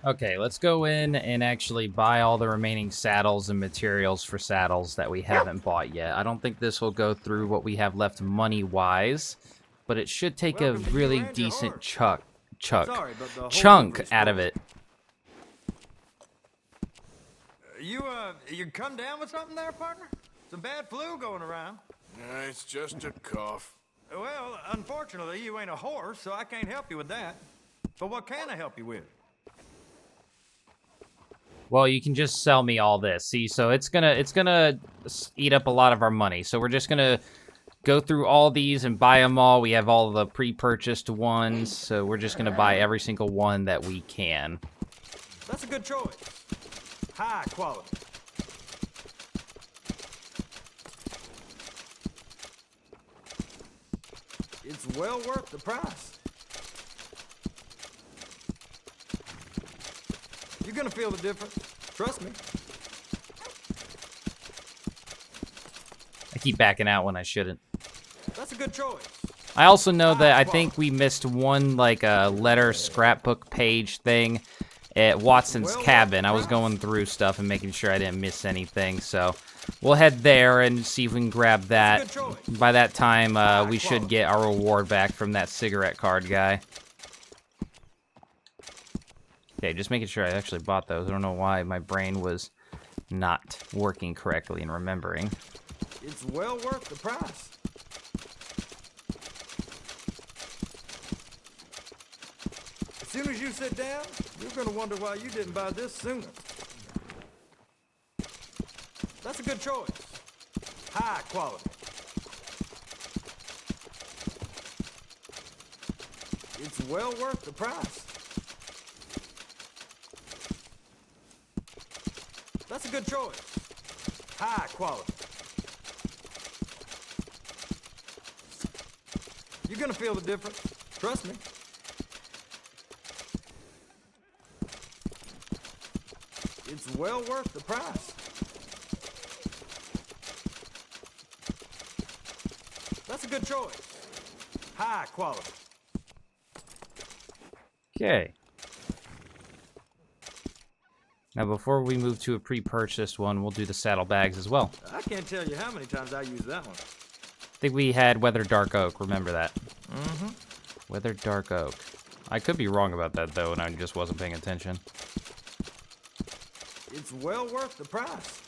Okay, let's go in and actually buy all the remaining saddles and materials for saddles that we haven't bought yet. I don't think this will go through what we have left money-wise, but it should take a Welcome to you really and your decent horse. Sorry, but the whole chunk livery's out of full. it. You come down with something there, partner? Some bad flu going around. It's just a cough. Well, unfortunately, you ain't a horse, so I can't help you with that. But what can I help you with? Well, you can just sell me all this. See, so it's gonna eat up a lot of our money. So we're just gonna go through all these and buy them all. We have all the pre-purchased ones, so we're just gonna buy every single one that we can. That's a good choice. High quality. It's well worth the price. You're gonna feel the difference. Trust me. I keep backing out when I shouldn't. That's a good choice. I also know that I think we missed one, like, letter scrapbook page thing at Watson's cabin. I was going through stuff and making sure I didn't miss anything, so we'll head there and see if we can grab that. By that time, we should get our reward back from that cigarette card guy. Okay, just making sure I actually bought those. I don't know why my brain was not working correctly and remembering. It's well worth the price. As soon as you sit down, you're gonna wonder why you didn't buy this sooner. That's a good choice. High quality. It's well worth the price. That's a good choice. High quality. You're gonna feel the difference. Trust me. It's well worth the price. That's a good choice. High quality. Okay. Now, before we move to a pre-purchased one, we'll do the saddlebags as well. I can't tell you how many times I used that one. I think we had Weathered Dark Oak. Remember that? Mm-hmm. Weathered Dark Oak. I could be wrong about that, though, and I just wasn't paying attention. It's well worth the price.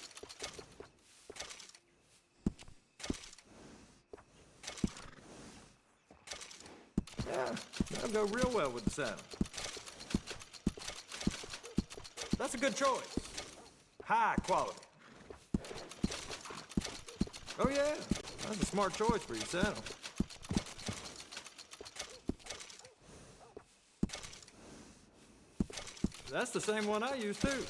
Yeah, that'll go real well with the saddle. That's a good choice. High quality. Oh yeah, that's a smart choice for your saddle. That's the same one I use too.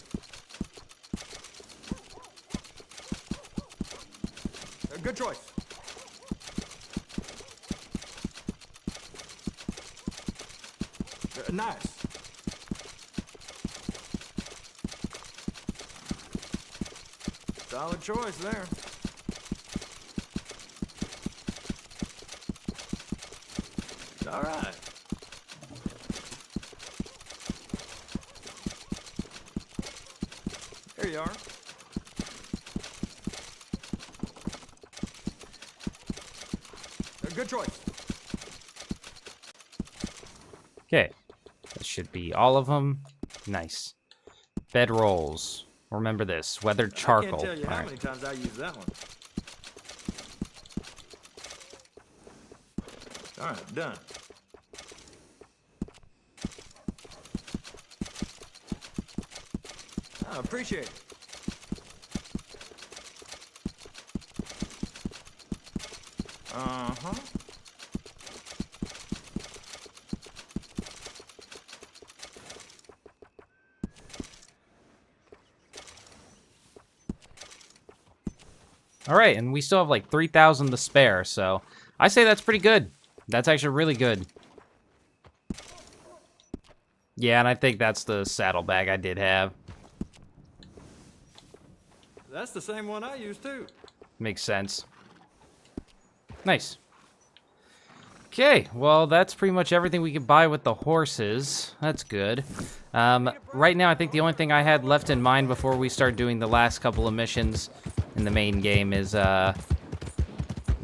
Good choice. Nice. Solid choice there. All right. There you are. Good choice. Okay. That should be all of them. Nice. Bed rolls. Remember this. Weathered charcoal. I can't tell you how many times I use that one. All right, done. I appreciate it. Uh-huh. All right, and we still have like 3,000 to spare, so I say that's pretty good. That's actually really good. Yeah, and I think that's the saddlebag I did have. That's the same one I use too. Makes sense. Nice. Okay, well, that's pretty much everything we could buy with the horses. That's good. Right now, I think the only thing I had left in mind before we start doing the last couple of missions in the main game is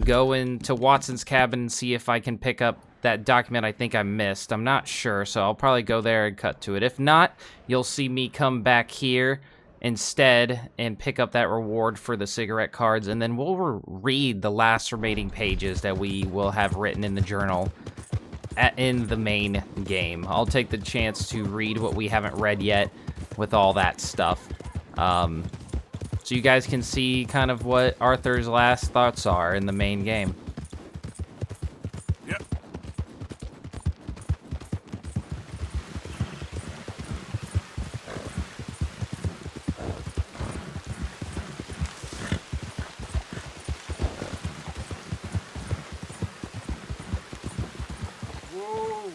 go into Watson's cabin and see if I can pick up that document I think I missed. I'm not sure, so I'll probably go there and cut to it. If not, you'll see me come back here instead and pick up that reward for the cigarette cards, and then we'll read the last remaining pages that we will have written in the journal in the main game. I'll take the chance to read what we haven't read yet with all that stuff. So you guys can see kind of what Arthur's last thoughts are in the main game. Yep. Whoa.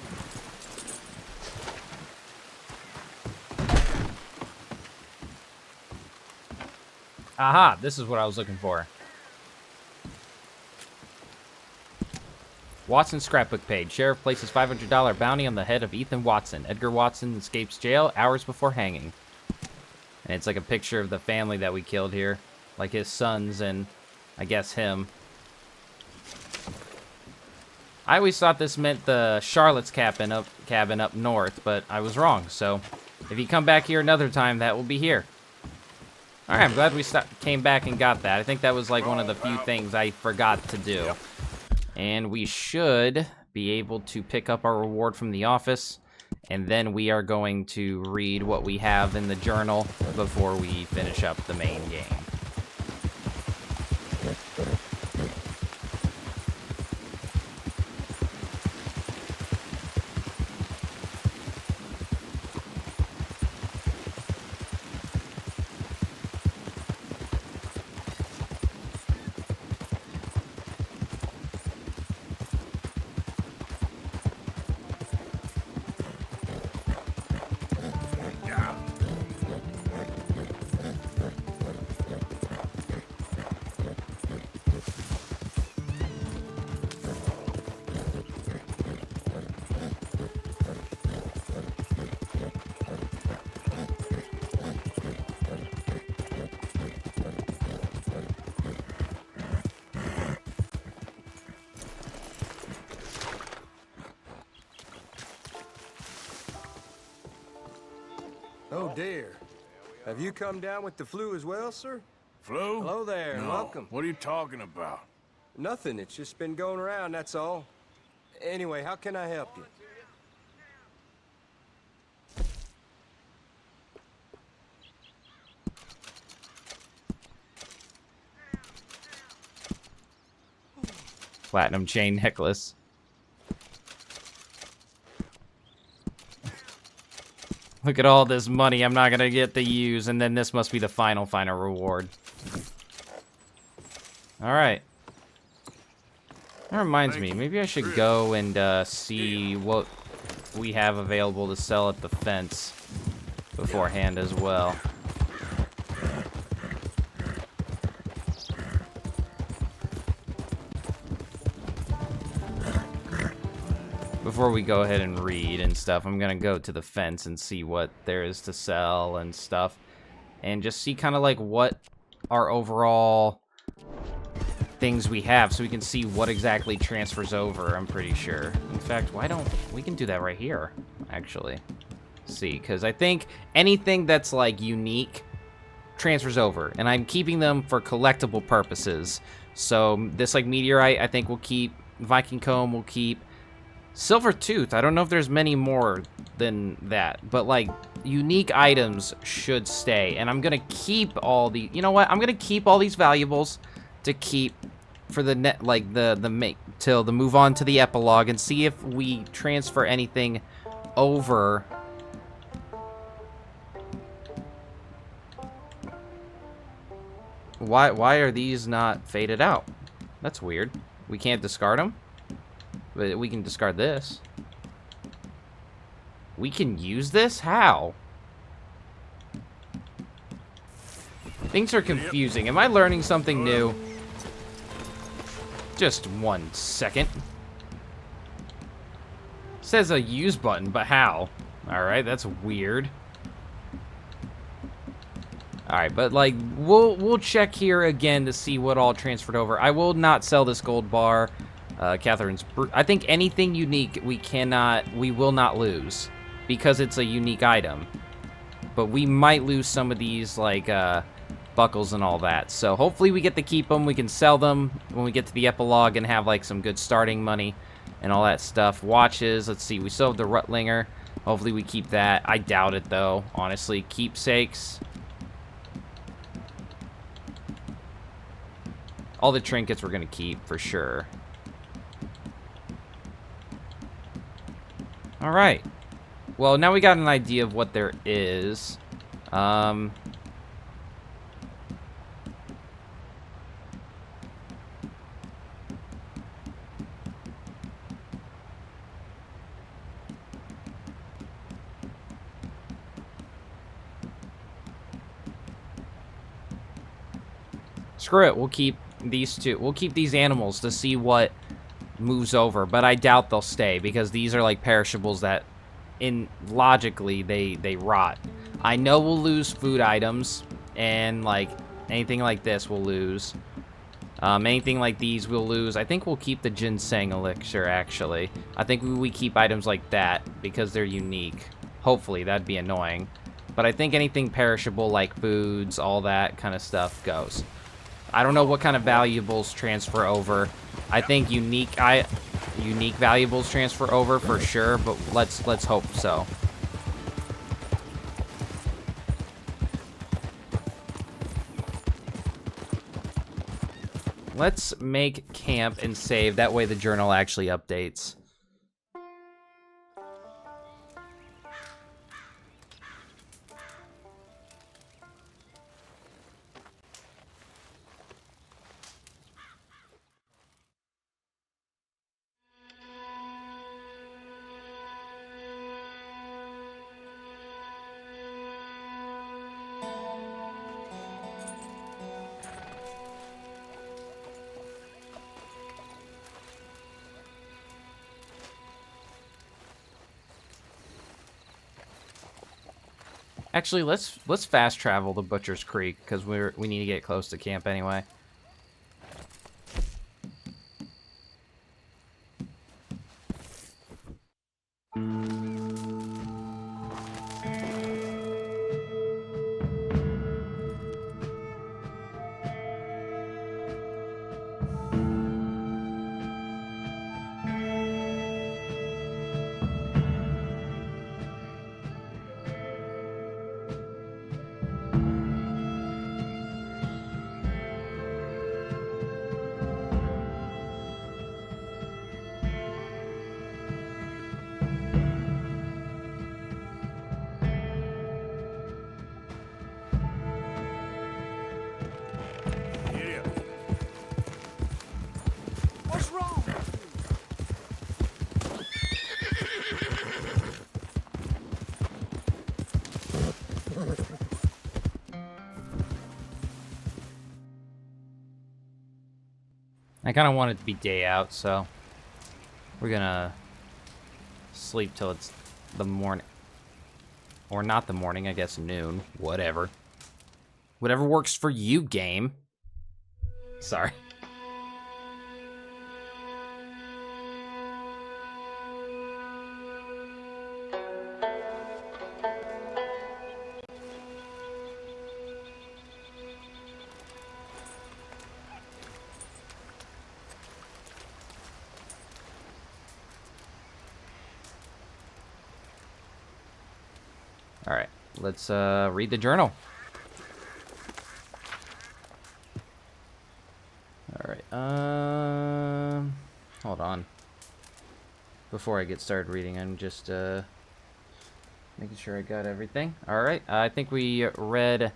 Aha, this is what I was looking for. Watson's scrapbook page. Sheriff places $500 bounty on the head of Ethan Watson. Edgar Watson escapes jail hours before hanging. And it's like a picture of the family that we killed here. Like his sons and, I guess, him. I always thought this meant the Charlotte's cabin up north, but I was wrong. So, if you come back here another time, that will be here. Alright, I'm glad we came back and got that. I think that was like one of the few things I forgot to do. And we should be able to pick up our reward from the office. And then we are going to read what we have in the journal before we finish up the main game. Oh dear. Have you come down with the flu as well, sir? Flu? Hello there, No. welcome. What are you talking about? Nothing, it's just been going around, that's all. Anyway, how can I help you? Platinum chain necklace. Look at all this money I'm not gonna get to use, and then this must be the final reward. Alright. That reminds me, maybe I should go and see what we have available to sell at the fence beforehand as well. Before we go ahead and read and stuff, I'm gonna go to the fence and see what there is to sell and stuff. And just see kind of like what our overall things we have, so we can see what exactly transfers over, I'm pretty sure. In fact, why don't we can do that right here, actually. See, because I think anything that's like unique transfers over, and I'm keeping them for collectible purposes. So this like meteorite, I think we'll keep. Viking comb we'll keep. Silver tooth, I don't know if there's many more than that, but like unique items should stay. And I'm gonna keep all the, you know what? I'm gonna keep all these valuables to keep for the net, like the make till the move on to the epilogue, and see if we transfer anything over. Why are these not faded out? That's weird. We can't discard them? But we can discard this. We can use this? How? Things are confusing. Am I learning something new? Just 1 second. says a use button, but how? Alright, that's weird. Alright, but like, we'll check here again to see what all transferred over. I will not sell this gold bar. Catherine's... I think anything unique we will not lose. Because it's a unique item. But we might lose some of these, like, buckles and all that. So hopefully we get to keep them. We can sell them when we get to the epilogue and have, like, some good starting money and all that stuff. Watches, let's see. We still have the Rutlinger. Hopefully we keep that. I doubt it, though, honestly. Keepsakes. All the trinkets we're going to keep, for sure. Alright. Well, now we got an idea of what there is. Screw it, we'll keep these two. We'll keep these animals to see what moves over, but I doubt they'll stay because these are like perishables that logically they rot. I know we'll lose food items and like anything like this we'll lose. Anything like these we'll lose. I think we'll keep the ginseng elixir actually. I think we keep items like that because they're unique. Hopefully, that'd be annoying. But I think anything perishable like foods, all that kind of stuff goes. I don't know what kind of valuables transfer over. I think unique valuables transfer over for sure, but let's hope so. Let's make camp and save. That way the journal actually updates. Actually, let's fast travel to Butcher's Creek because we need to get close to camp anyway. I kind of want it to be day out, so we're gonna sleep till it's the morning. Or not the morning, I guess noon. Whatever. Whatever works for you, game. Sorry. Alright, let's read the journal. Alright, hold on. Before I get started reading, I'm just making sure I got everything. Alright, I think we read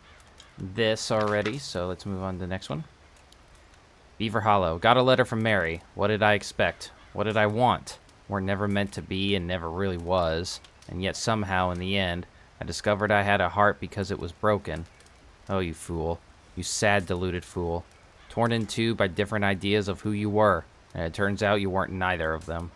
this already, so let's move on to the next one. Beaver Hollow. Got a letter from Mary. What did I expect? What did I want? We're never meant to be and never really was. And yet somehow, in the end, I discovered I had a heart because it was broken. Oh, you fool. You sad, deluded fool. Torn in two by different ideas of who you were. And it turns out you weren't neither of them.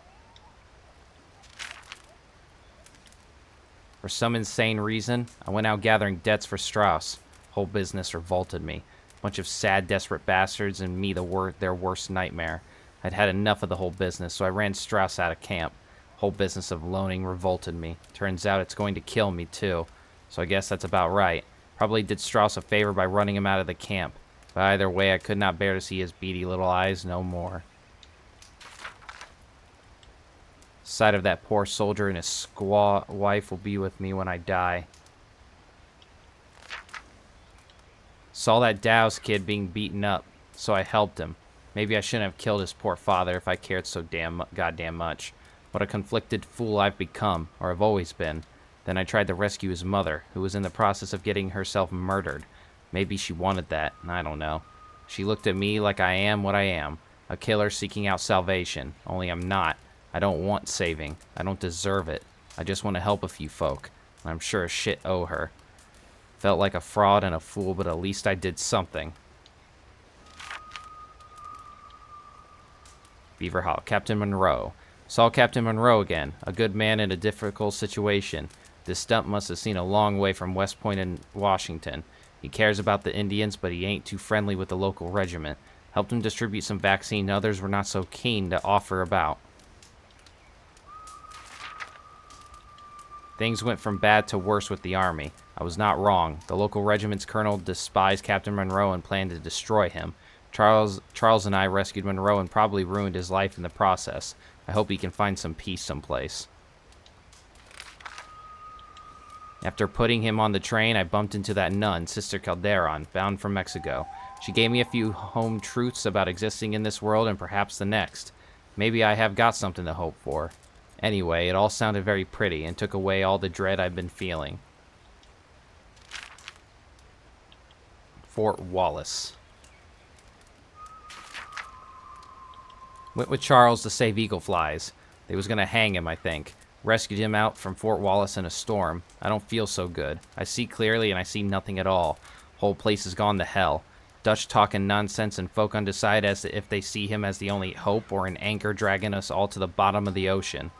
For some insane reason, I went out gathering debts for Strauss. Whole business revolted me. Bunch of sad, desperate bastards and me their worst nightmare. I'd had enough of the whole business, so I ran Strauss out of camp. Whole business of loaning revolted me. Turns out it's going to kill me, too. So I guess that's about right. Probably did Strauss a favor by running him out of the camp. But either way, I could not bear to see his beady little eyes no more. Sight of that poor soldier and his squaw wife will be with me when I die. Saw that Dow's kid being beaten up, so I helped him. Maybe I shouldn't have killed his poor father if I cared so goddamn much. What a conflicted fool I've become, or have always been. Then I tried to rescue his mother, who was in the process of getting herself murdered. Maybe she wanted that, I don't know. She looked at me like I am what I am, a killer seeking out salvation, only I'm not. I don't want saving. I don't deserve it. I just want to help a few folk. I'm sure as shit owe her. Felt like a fraud and a fool, but at least I did something. Beaver Hollow. Captain Monroe. Saw Captain Monroe again. A good man in a difficult situation. This stump must have seen a long way from West Point in Washington. He cares about the Indians, but he ain't too friendly with the local regiment. Helped him distribute some vaccine others were not so keen to offer about. Things went from bad to worse with the Army. I was not wrong. The local regiment's colonel despised Captain Monroe and planned to destroy him. Charles and I rescued Monroe and probably ruined his life in the process. I hope he can find some peace someplace. After putting him on the train, I bumped into that nun, Sister Calderon, bound for Mexico. She gave me a few home truths about existing in this world and perhaps the next. Maybe I have got something to hope for. Anyway, it all sounded very pretty and took away all the dread I've been feeling. Fort Wallace. Went with Charles to save Eagle Flies. They was gonna hang him, I think. Rescued him out from Fort Wallace in a storm. I don't feel so good. I see clearly and I see nothing at all. Whole place has gone to hell. Dutch talking nonsense and folk undecided as to if they see him as the only hope or an anchor dragging us all to the bottom of the ocean.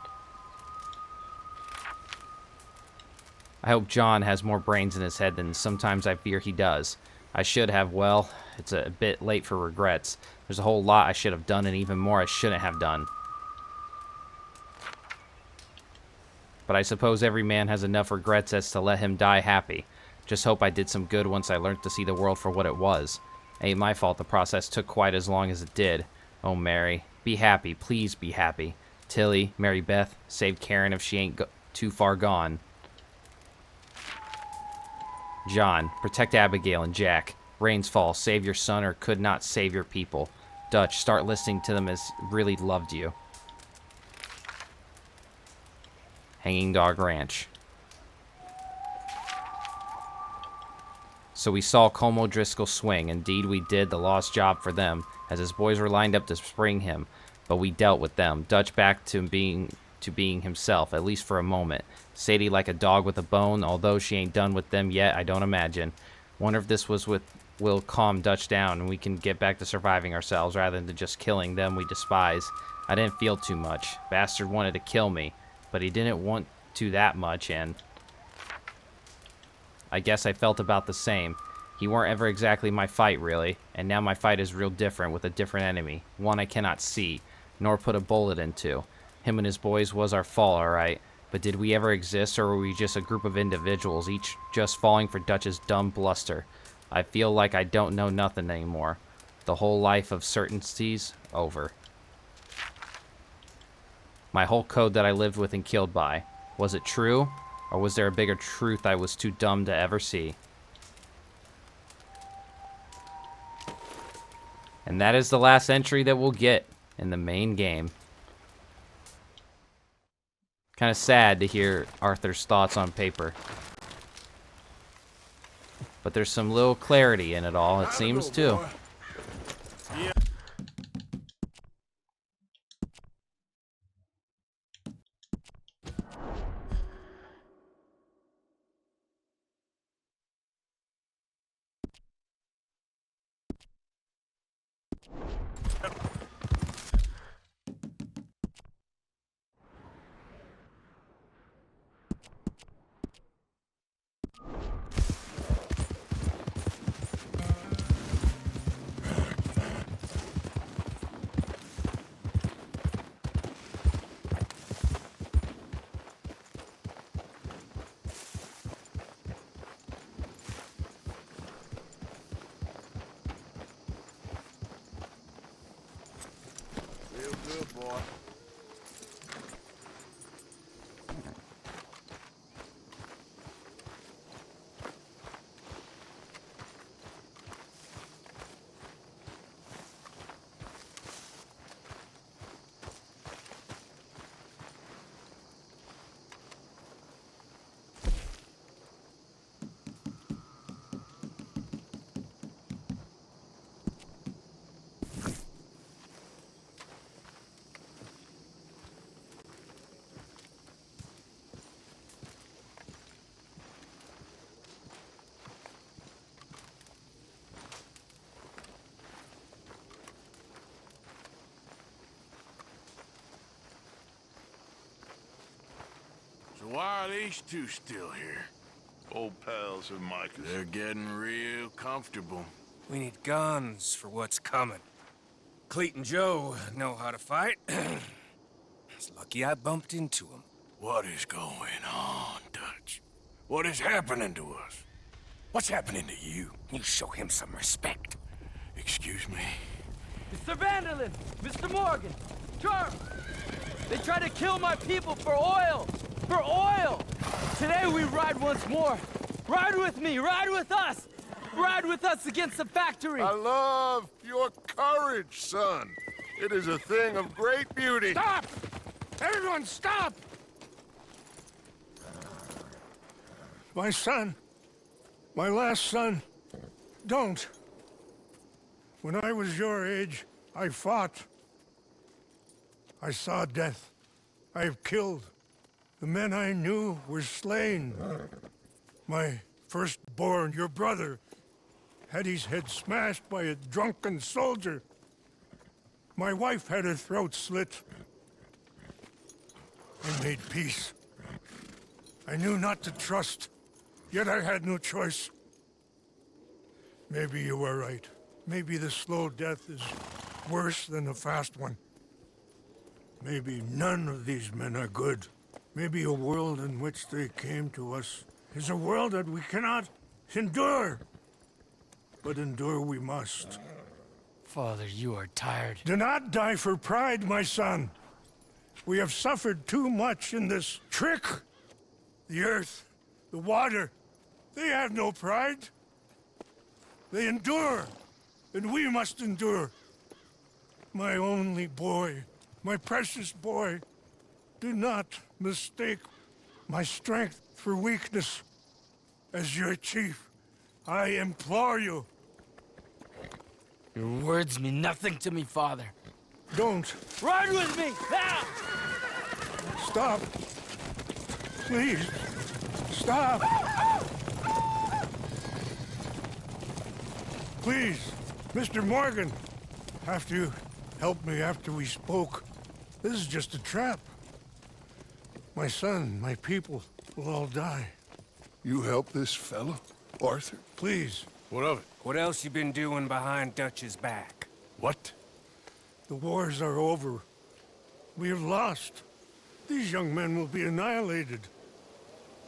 I hope John has more brains in his head than sometimes I fear he does. I should have, well, it's a bit late for regrets. There's a whole lot I should have done and even more I shouldn't have done. But I suppose every man has enough regrets as to let him die happy. Just hope I did some good once I learned to see the world for what it was. Ain't my fault the process took quite as long as it did. Oh, Mary, be happy, please be happy. Tilly, Mary Beth, save Karen if she ain't too far gone. John, protect Abigail and Jack. Rains fall, save your son or could not save your people. Dutch, start listening to them as really loved you. Hanging Dog Ranch. So we saw Como Driscoll swing. Indeed we did, the lost job for them, as his boys were lined up to spring him. But we dealt with them. Dutch back to being himself, at least for a moment. Sadie like a dog with a bone, although she ain't done with them yet, I don't imagine. Wonder if this will calm Dutch down and we can get back to surviving ourselves rather than just killing them we despise. I didn't feel too much. Bastard wanted to kill me, but he didn't want to that much, and I guess I felt about the same. He weren't ever exactly my fight, really, and now my fight is real different with a different enemy, one I cannot see, nor put a bullet into. Him and his boys was our fault, alright, but did we ever exist, or were we just a group of individuals, each just falling for Dutch's dumb bluster? I feel like I don't know nothing anymore. The whole life of certainties, over. My whole code that I lived with and killed by. Was it true? Or was there a bigger truth I was too dumb to ever see? And that is the last entry that we'll get in the main game. Kind of sad to hear Arthur's thoughts on paper. But there's some little clarity in it all, it seems, too. Real good, boy. So why are these two still here? Old pals of Micah's. They're getting real comfortable. We need guns for what's coming. Cleet and Joe know how to fight. It's lucky I bumped into them. What is going on, Dutch? What is happening to us? What's happening to you? You show him some respect. Excuse me? Mr. Vanderlyn! Mr. Morgan! Charm! They try to kill my people for oil! For oil! Today we ride once more! Ride with me! Ride with us! Ride with us against the factory! I love your courage, son. It is a thing of great beauty. Stop! Everyone stop! My son, my last son, don't. When I was your age, I fought. I saw death. I have killed. The men I knew were slain. My firstborn, your brother, had his head smashed by a drunken soldier. My wife had her throat slit. I made peace. I knew not to trust, yet I had no choice. Maybe you were right. Maybe the slow death is worse than the fast one. Maybe none of these men are good. Maybe a world in which they came to us is a world that we cannot endure. But endure we must. Father, you are tired. Do not die for pride, my son. We have suffered too much in this trick. The earth, the water, they have no pride. They endure, and we must endure. My only boy, my precious boy, do not mistake my strength for weakness. As your chief, I implore you. Your words mean nothing to me, Father. Don't. Ride with me! Now! Stop. Please. Stop. Please, Mr. Morgan. After you helped me after we spoke, this is just a trap. My son, my people will all die. You help this fellow, Arthur? Please. What of it? What else you been doing behind Dutch's back? What? The wars are over. We have lost. These young men will be annihilated.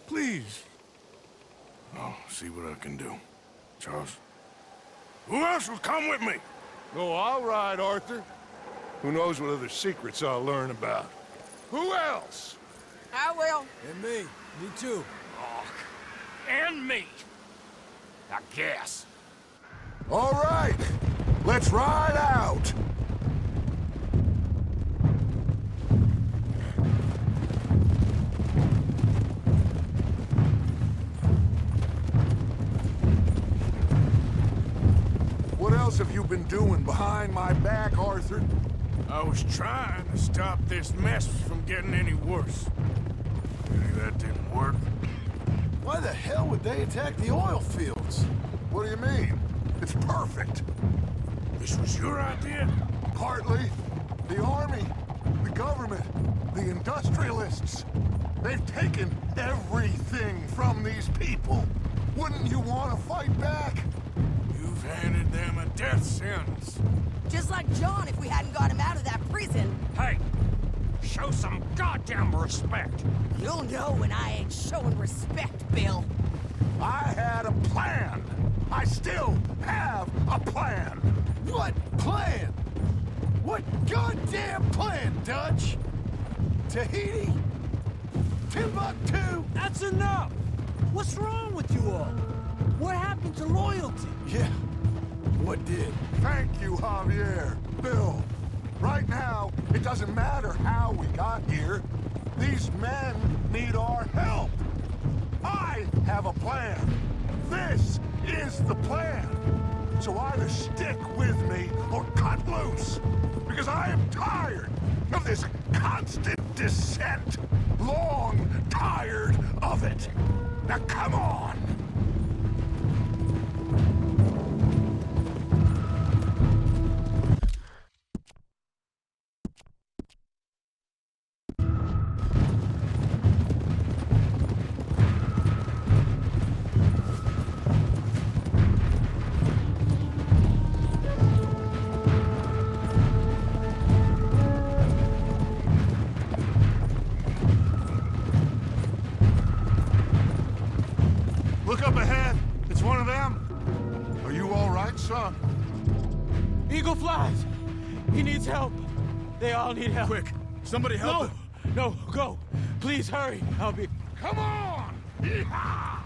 Please. I'll see what I can do. Charles? Who else will come with me? Oh, all right, Arthur. Who knows what other secrets I'll learn about? Who else? I will. And me. Me too. And me. I guess. All right, let's ride out. What else have you been doing behind my back, Arthur? I was trying to stop this mess from getting any worse. Maybe that didn't work. Why the hell would they attack the oil fields? What do you mean? It's perfect. This was your idea? Partly. The army, the government, the industrialists. They've taken everything from these people. Wouldn't you want to fight back? You've handed them a death sentence. Just like John if we hadn't got him out of that prison. Hey! Show some goddamn respect! You'll know when I ain't showing respect, Bill. I had a plan. I still have a plan. What plan? What goddamn plan, Dutch? Tahiti? Timbuktu? That's enough! What's wrong with you all? What happened to loyalty? Yeah. What did? Thank you, Javier. Bill, right now, it doesn't matter how we got here. These men need our help. I have a plan. This is the plan. So either stick with me or cut loose. Because I am tired of this constant descent. Long tired of it. Now come on. Look up ahead. It's one of them. Are you all right, son? Eagle flies! He needs help. They all need help. Quick, somebody help him. No, go. Please hurry. I'll be... Come on! Yeehaw!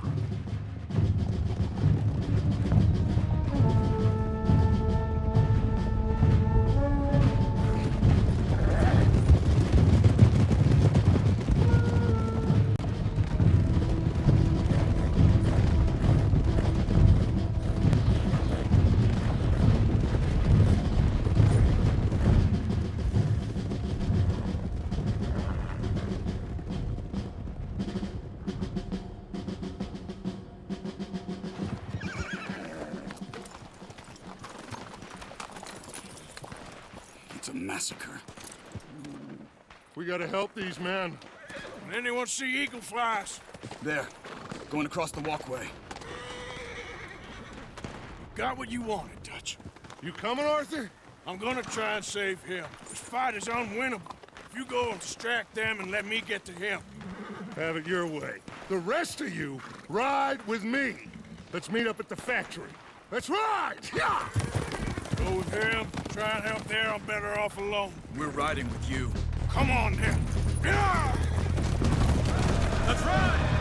It's a massacre. We gotta help these men. Can anyone see eagle flies? There, going across the walkway. Got what you wanted, Dutch. You coming, Arthur? I'm gonna try and save him. This fight is unwinnable. If you go and distract them and let me get to him. Have it your way. The rest of you, ride with me. Let's meet up at the factory. Let's ride! Yeah! Go with him. Try and help there. I'm better off alone. We're riding with you. Come on, then. Yeah! Let's ride!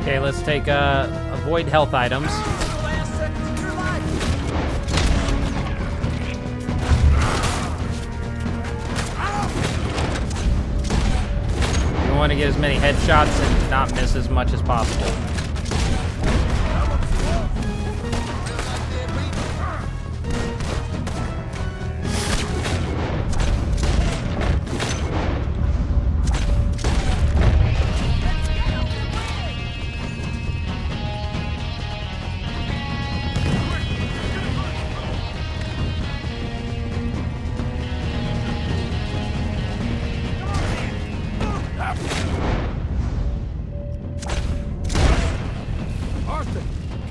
Okay, let's take avoid health items. We want to get as many headshots and not miss as much as possible.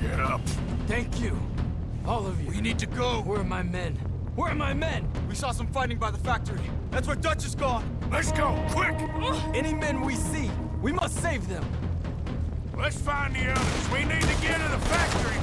Get up. Thank you. All of you. We need to go. Where are my men? Where are my men? We saw some fighting by the factory. That's where Dutch is gone. Let's go, quick! Any men we see, we must save them. Let's find the others. We need to get to the factory,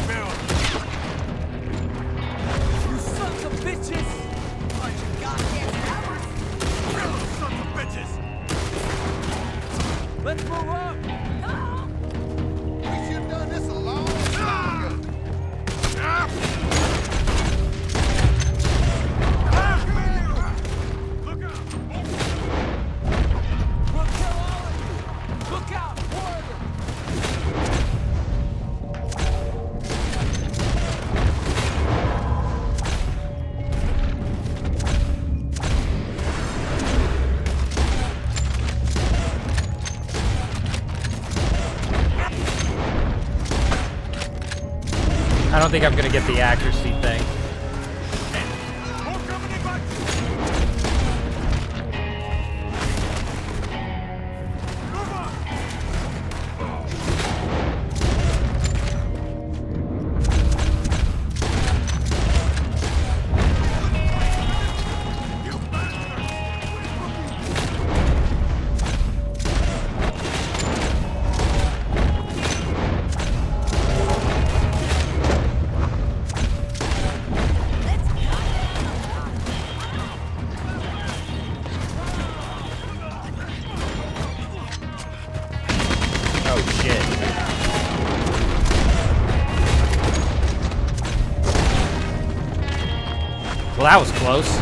I don't think I'm gonna get the accuracy thing. Oh shit. Well, that was close.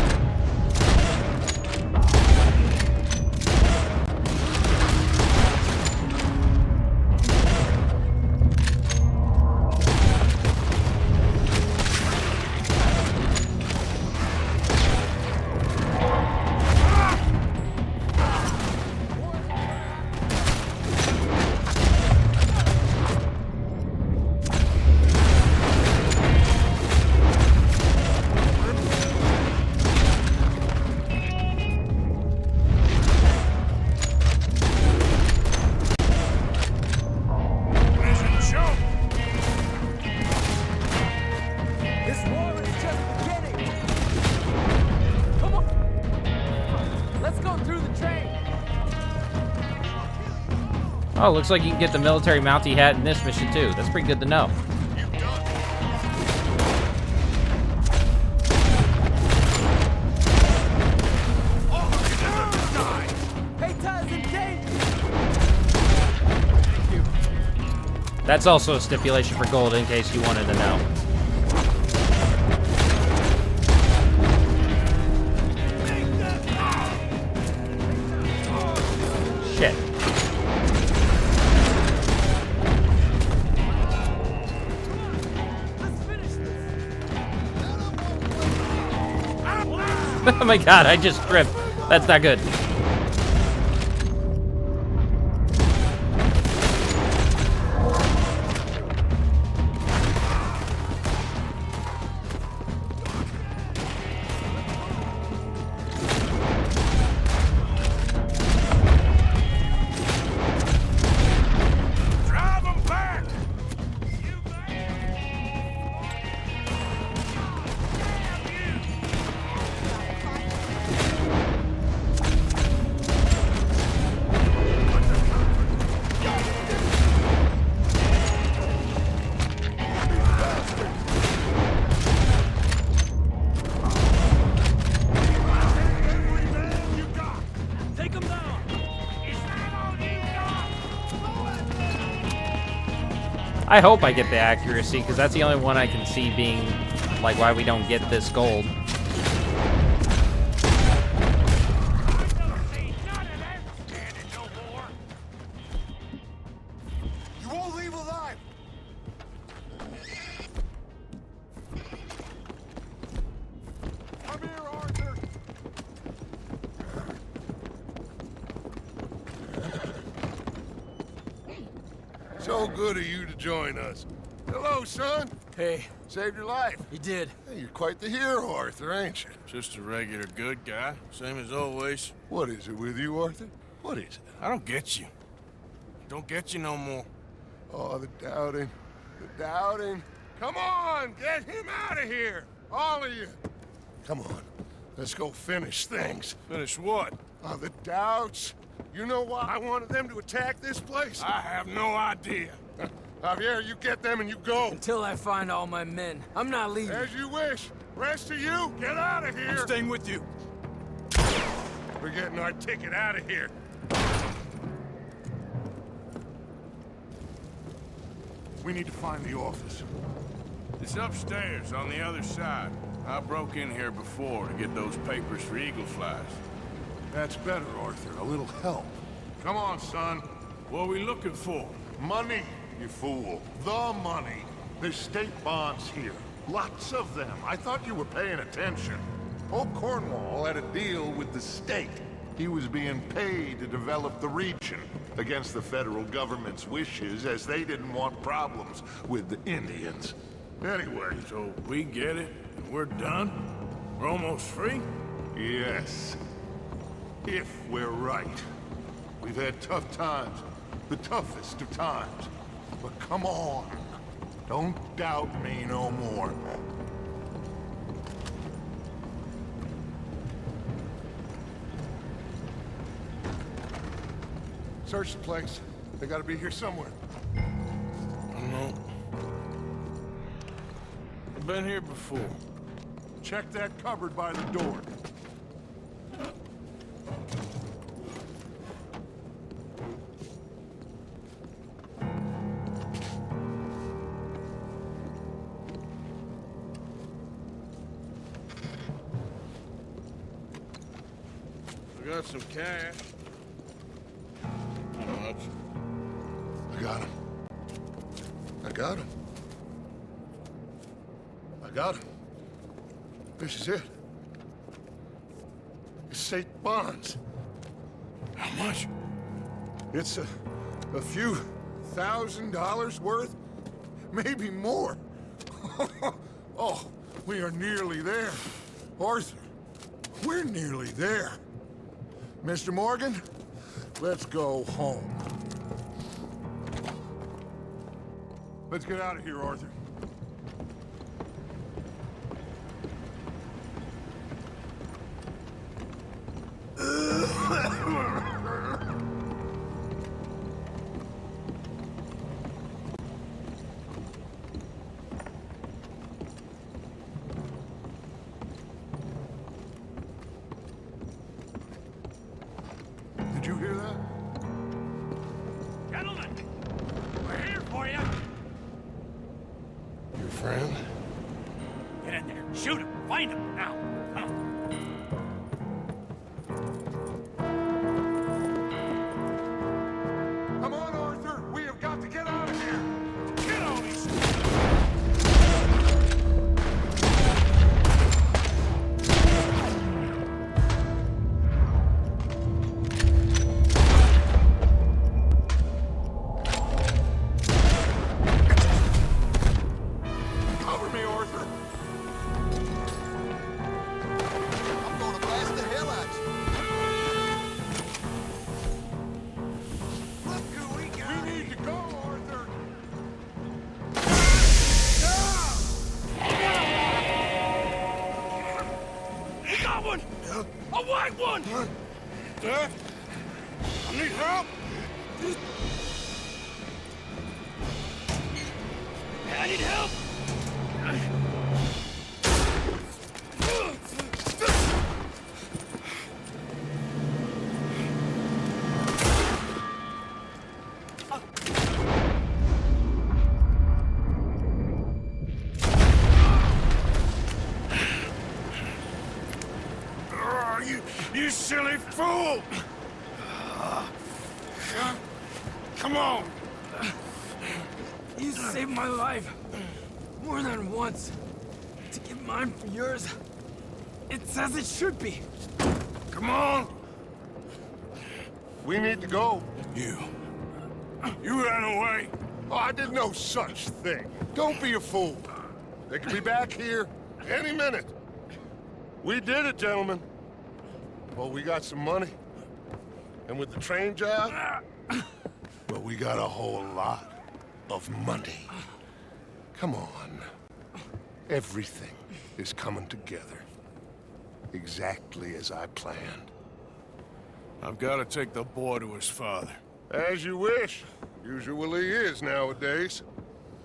Oh, looks like you can get the military Mountie hat in this mission too. That's pretty good to know. That's also a stipulation for gold in case you wanted to know. Shit. Oh my god, I just tripped. That's not good. I hope I get the accuracy, because that's the only one I can see being, like, why we don't get this gold. You won't leave alive! Come here, Arthur! So good of you to join us. Hello, son. Hey, Saved your life. he did. Hey, you're quite the hero, Arthur, ain't you? Just a regular good guy, same as always. What is it with you, Arthur? What is it? I don't get you. Don't get you no more. Oh, the doubting. The doubting. Come on, get him out of here. All of you. Come on. Let's go finish things. Finish what? Oh, the doubts. You know why I wanted them to attack this place? I have no idea. Javier, you get them and you go. Until I find all my men, I'm not leaving. As you wish. Rest of you, get out of here. I'm staying with you. We're getting our ticket out of here. We need to find the office. It's upstairs on the other side. I broke in here before to get those papers for Eagle Flies. That's better, Arthur. A little help. Come on, son. What are we looking for? Money, you fool. The money. There's state bonds here. Lots of them. I thought you were paying attention. Old Cornwall had a deal with the state. He was being paid to develop the region against the federal government's wishes, as they didn't want problems with the Indians. Anyway, So we get it, and we're done? We're almost free? yes. If we're right. We've had tough times. The toughest of times. But come on. Don't doubt me no more. Search the place. They gotta be here somewhere. No. I've been here before. Check that cupboard by the door. I got some cash. How much? I got him. I got him. I got him. This is it. It's St. Bonds. How much? It's a few $1,000s worth, maybe more. Oh, we are nearly there. Arthur, we're nearly there. Mr. Morgan, let's go home. Let's get out of here, Arthur. Did you hear that? Gentlemen, we're here for you. Your friend? Get in there. Shoot him. Find him now. Come on, Arthur. We have got to get out of here. Get on these... Cover me, Arthur. I'm gonna blast the hell out you. Look who we got. We need to go, Arthur. We got one! A white one! Dad? I need help! I need help! You silly fool! Come on! You saved my life. More than once. To give mine for yours. It's as it should be. Come on! We need to go. You ran away. Oh, I did no such thing. Don't be a fool. They could be back here any minute. We did it, gentlemen. Well, we got some money. And with the train job, well, we got a whole lot of money. Come on. Everything is coming together. Exactly as I planned. I've got to take the boy to his father. As you wish. Usually is nowadays.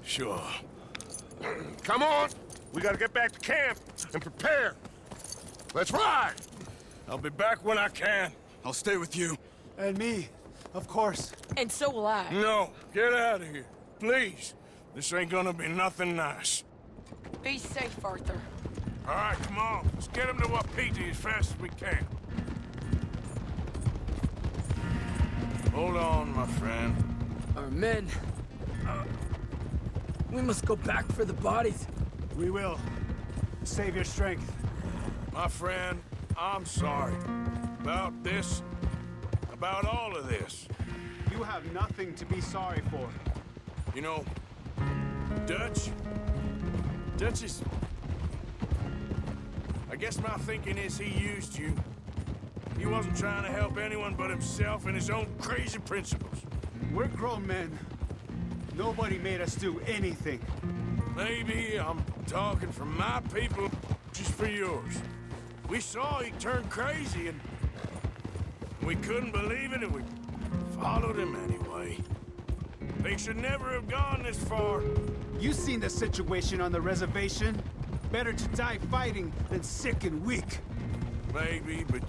Sure. Come on! We gotta get back to camp and prepare. Let's ride! I'll be back when I can. I'll stay with you. And me, of course. And so will I. No, get out of here. Please. This ain't gonna be nothing nice. Be safe, Arthur. All right, come on. Let's get him to Wapiti as fast as we can. Hold on, my friend. Our men. We must go back for the bodies. We will. Save your strength. My friend, I'm sorry. About this. About all of this. You have nothing to be sorry for. You know, Dutch, Duchess... I guess my thinking is he used you. He wasn't trying to help anyone but himself and his own crazy principles. We're grown men. Nobody made us do anything. Maybe I'm talking for my people, just for yours. We saw he turned crazy and we couldn't believe it and we followed him anyway. Things should never have gone this far. You seen the situation on the reservation? Better to die fighting than sick and weak. Maybe, but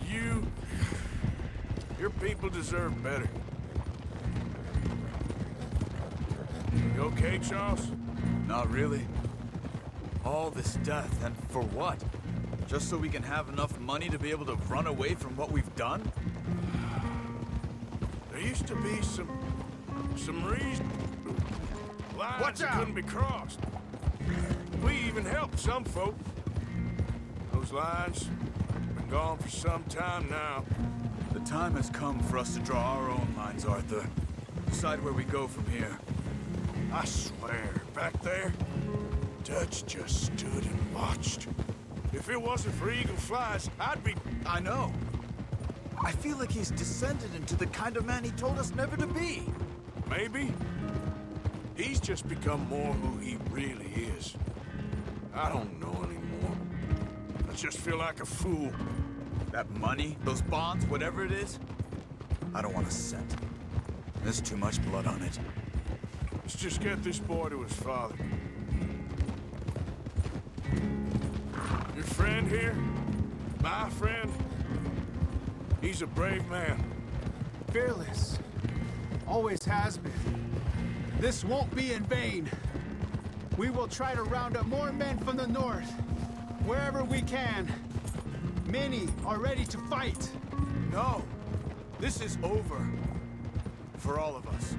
your people deserve better. You okay, Charles? Not really. All this death, and for what? Just so we can have enough money to be able to run away from what we've done? There used to be some reason. Lines Watch that out! couldn't be crossed. We even helped some folk. Those lines been gone for some time now. The time has come for us to draw our own lines, Arthur. Decide where we go from here. I swear, back there, Dutch just stood and watched. If it wasn't for Eagle Flies, I'd be... I know. I feel like he's descended into the kind of man he told us never to be. Maybe. He's just become more who he really is. I don't know anymore. I just feel like a fool. That money, those bonds, whatever it is, I don't want a cent. There's too much blood on it. Let's just get this boy to his father. Your friend here, my friend, he's a brave man. Fearless. Always has been. This won't be in vain. We will try to round up more men from the north, wherever we can. Many are ready to fight. No, this is over. For all of us.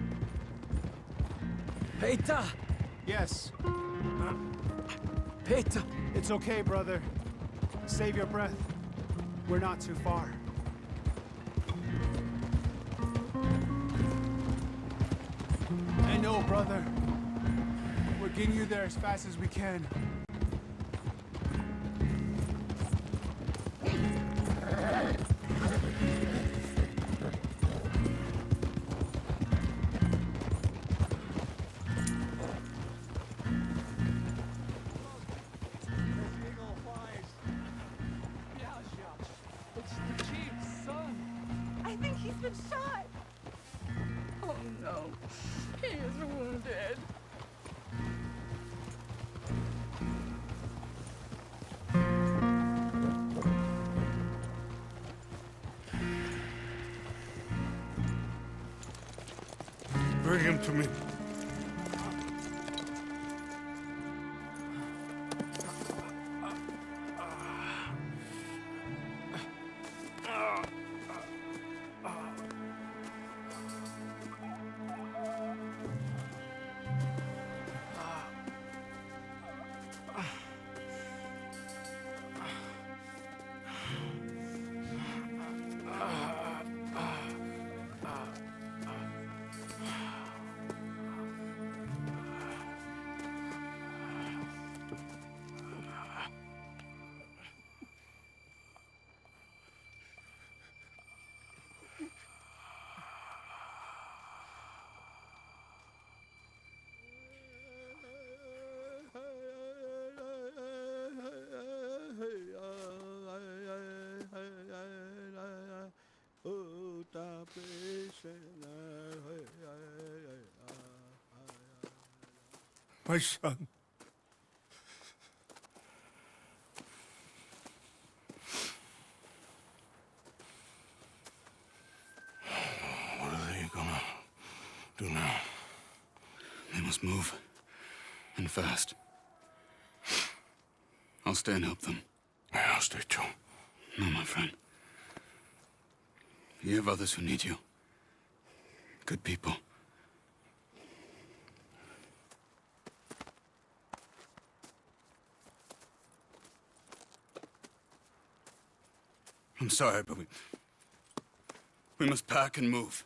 Peter! Yes, Peter! it's okay, brother. Save your breath. We're not too far. I know, brother. We're getting you there as fast as we can. It's the chief's son! I think he's been shot. Oh no, he is wounded. Bring him to me. My son. What are they gonna do now? They must move. And fast. I'll stay and help them. Yeah, I'll stay too. No, my friend. You have others who need you. Good people. I'm sorry, but we must pack and move.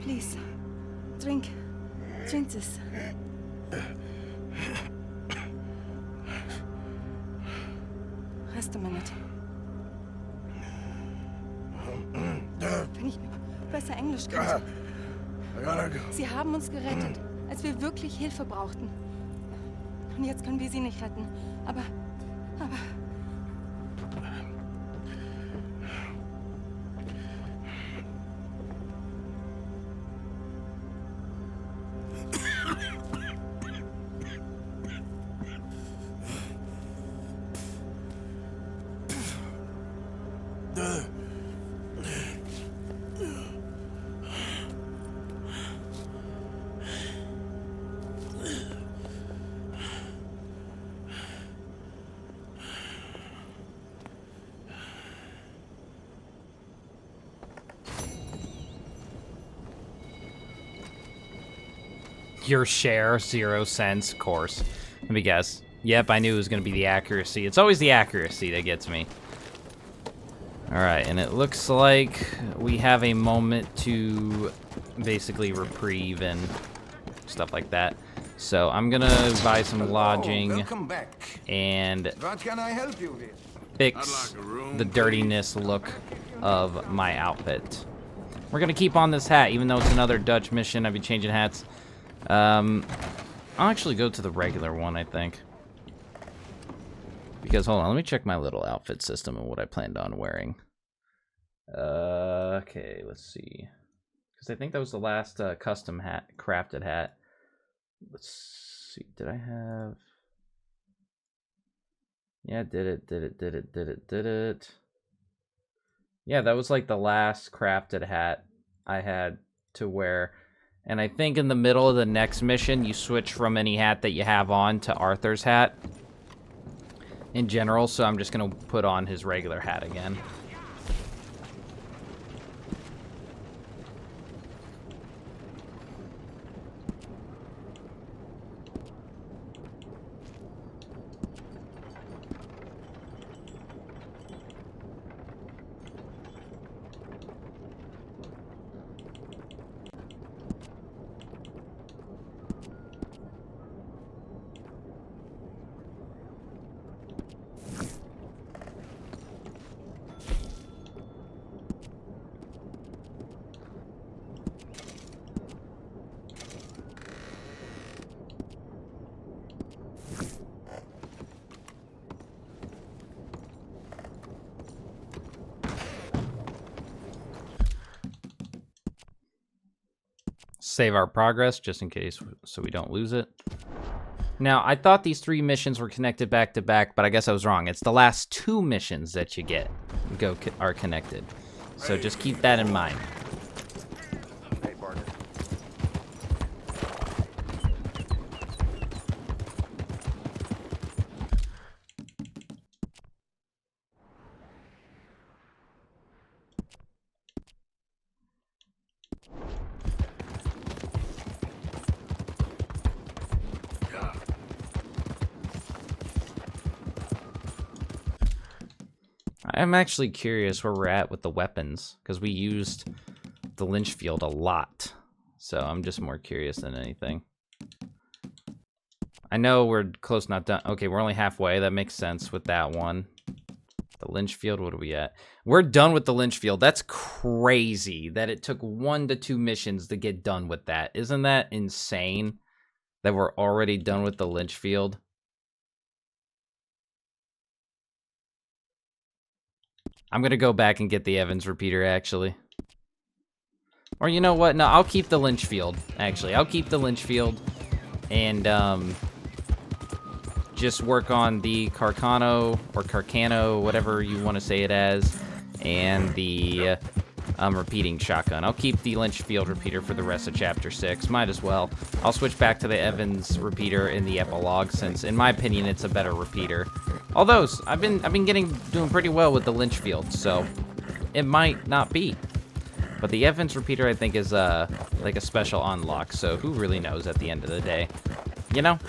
Please, drink. Drink this. Rest a minute. Wenn ich besser Englisch könnte. Sie haben uns gerettet, als wir wirklich Hilfe brauchten. Und jetzt können wir sie nicht retten. Aber... Your share, 0 cents, of course. Let me guess. Yep, I knew it was going to be the accuracy. It's always the accuracy that gets me. Alright, and it looks like we have a moment to basically reprieve and stuff like that. So I'm going to buy some lodging and What can I help you with? fix the dirtiness look of my outfit. We're going to keep on this hat, even though it's another Dutch mission. I'll be changing hats. I'll actually go to the regular one, I think. Because, hold on, let me check my little outfit system and what I planned on wearing. Okay, let's see. Because I think that was the last custom hat, crafted hat. Let's see, did I have... Yeah, did it. Yeah, that was like the last crafted hat I had to wear. And I think in the middle of the next mission, you switch from any hat that you have on to Arthur's hat in general, so I'm just going to put on his regular hat again. Save our progress, just in case, so we don't lose it. Now, I thought these 3 missions were connected back to back, but I guess I was wrong. It's the last 2 missions that you get are connected. So just keep that in mind. I'm actually curious where we're at with the weapons, because we used the Lynchfield a lot. So I'm just more curious than anything. I know we're close, not done. Okay, we're only halfway. That makes sense with that one. The Lynchfield, what are we at? We're done with the Lynchfield. That's crazy that it took 1 to 2 missions to get done with that. Isn't that insane that we're already done with the Lynchfield? I'm going to go back and get the Evans repeater, actually. Or you know what? No, I'll keep the Lynchfield, actually. I'll keep the Lynchfield and just work on the Carcano, or Carcano, whatever you want to say it as, and the repeating shotgun. I'll keep the Lynchfield repeater for the rest of Chapter 6. Might as well. I'll switch back to the Evans repeater in the epilogue, since, in my opinion, it's a better repeater. Although, I've been doing pretty well with the Lynchfield, so it might not be. But the Evans repeater, I think, is like a special unlock, so who really knows at the end of the day? You know?